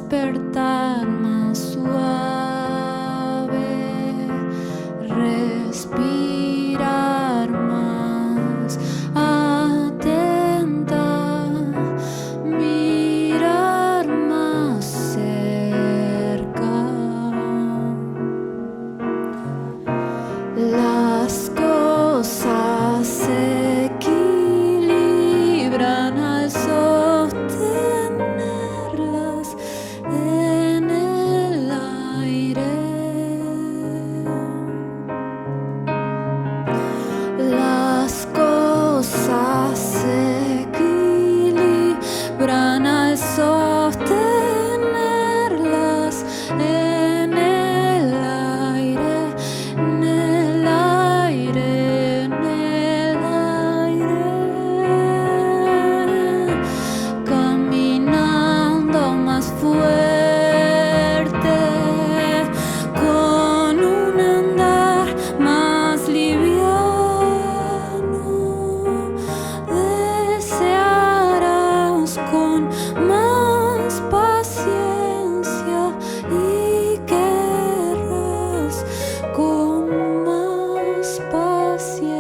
despertar más suave, respirar más atenta, mirar más cerca. Las cosas se equilibran al sostenerlas en el aire. Las cosas se equilibran al sostenerlas en el aire, en el aire, en el aire, caminando más fuerte, con un andar más liviano, desearás con más paciencia y querrás con más paciencia.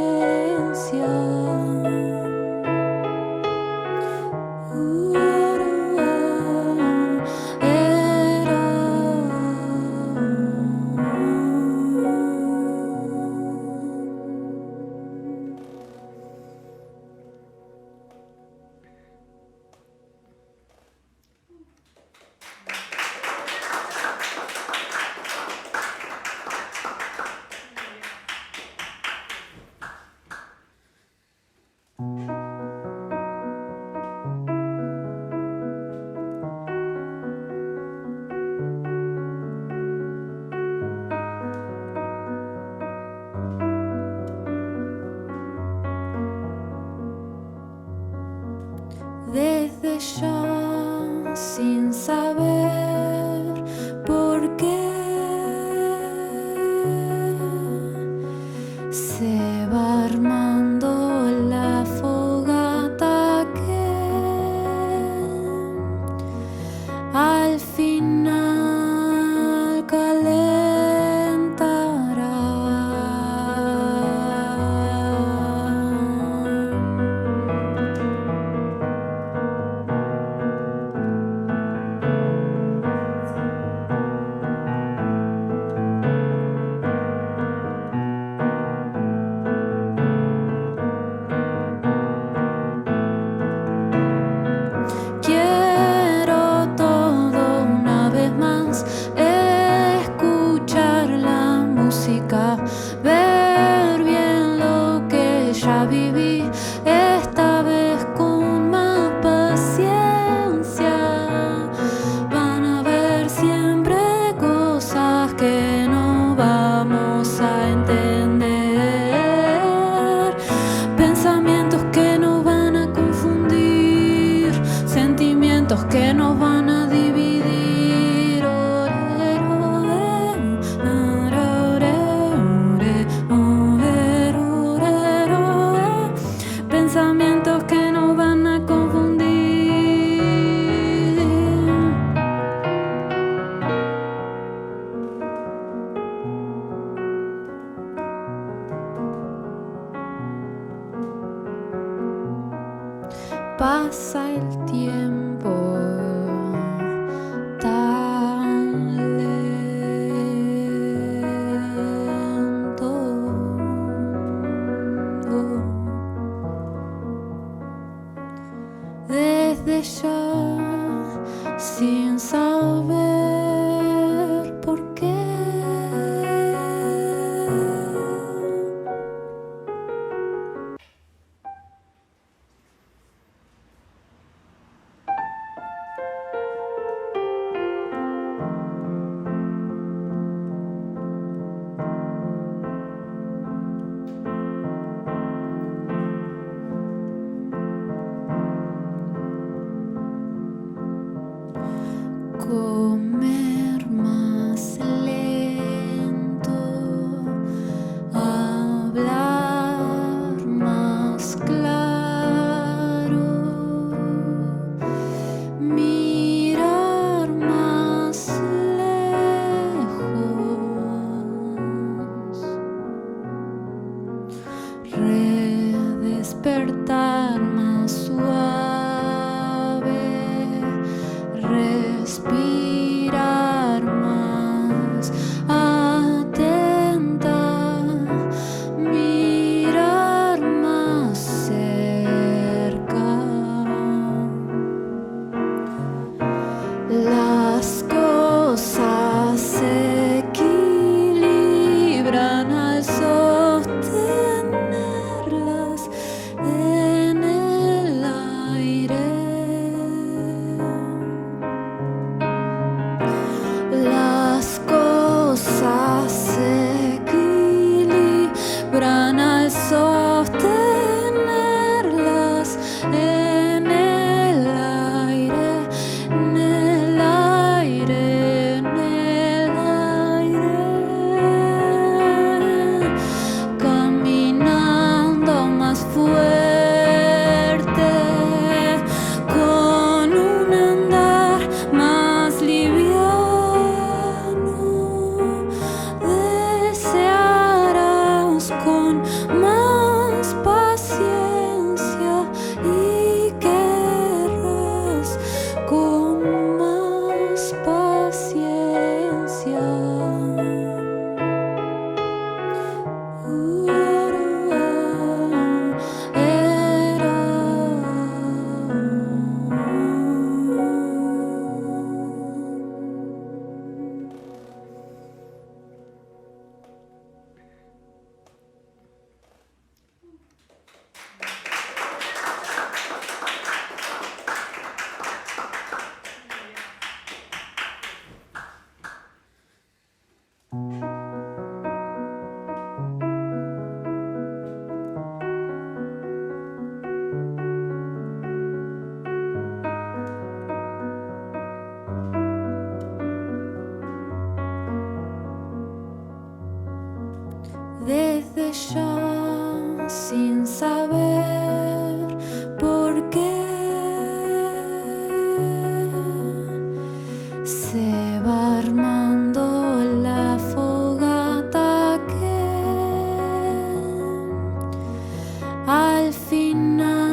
Desde ya, sin saber por qué, se va armando la fogata que al final quiero todo una vez más, escuchar la música, ver bien lo que ya viví, esta vez con más paciencia. Van a haber siempre cosas que no vamos a entender, pensamientos que nos van a confundir, sentimientos que nos van a dividir. Pensamientos que nos van a confundir. Pasa el tiempo tan lento. Desde ya, sin saber por qué. Comer más lento, hablar más claro, mirar más respirar más atenta, mirar más cerca. Las cosas se equilibran al sostenerlas en el aire. Las cosas se equilibran al sostenerlas en el aire, en el aire, en el aire, caminando más fuerte, con un andar más liviano, desearás con más paciencia y querrás con más paciencia. Desde ya, sin saber por qué, se va armando la fogata que al final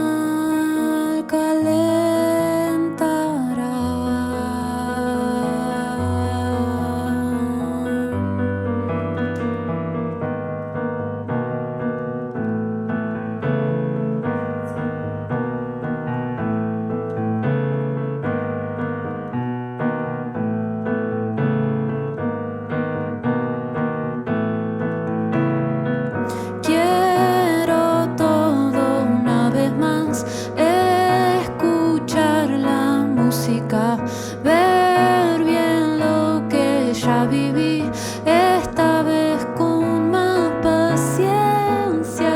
quiero todo una vez más, escuchar la música, ver bien lo que ya viví, esta vez con más paciencia.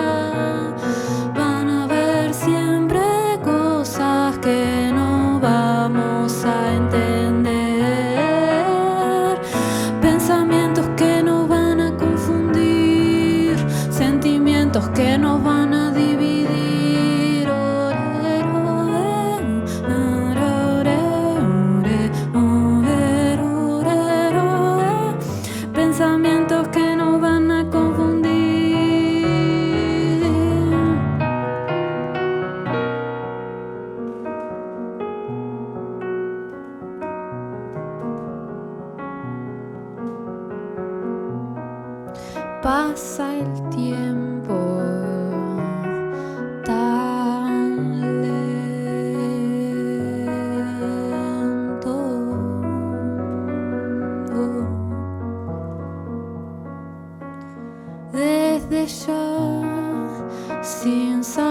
Van a haber siempre cosas que no vamos a entender, pensamientos que nos van a confundir, sentimientos que nos van a dividir. Pensamientos que nos van a confundir. Pasa el tiempo tan lento. Desde ya, sin saber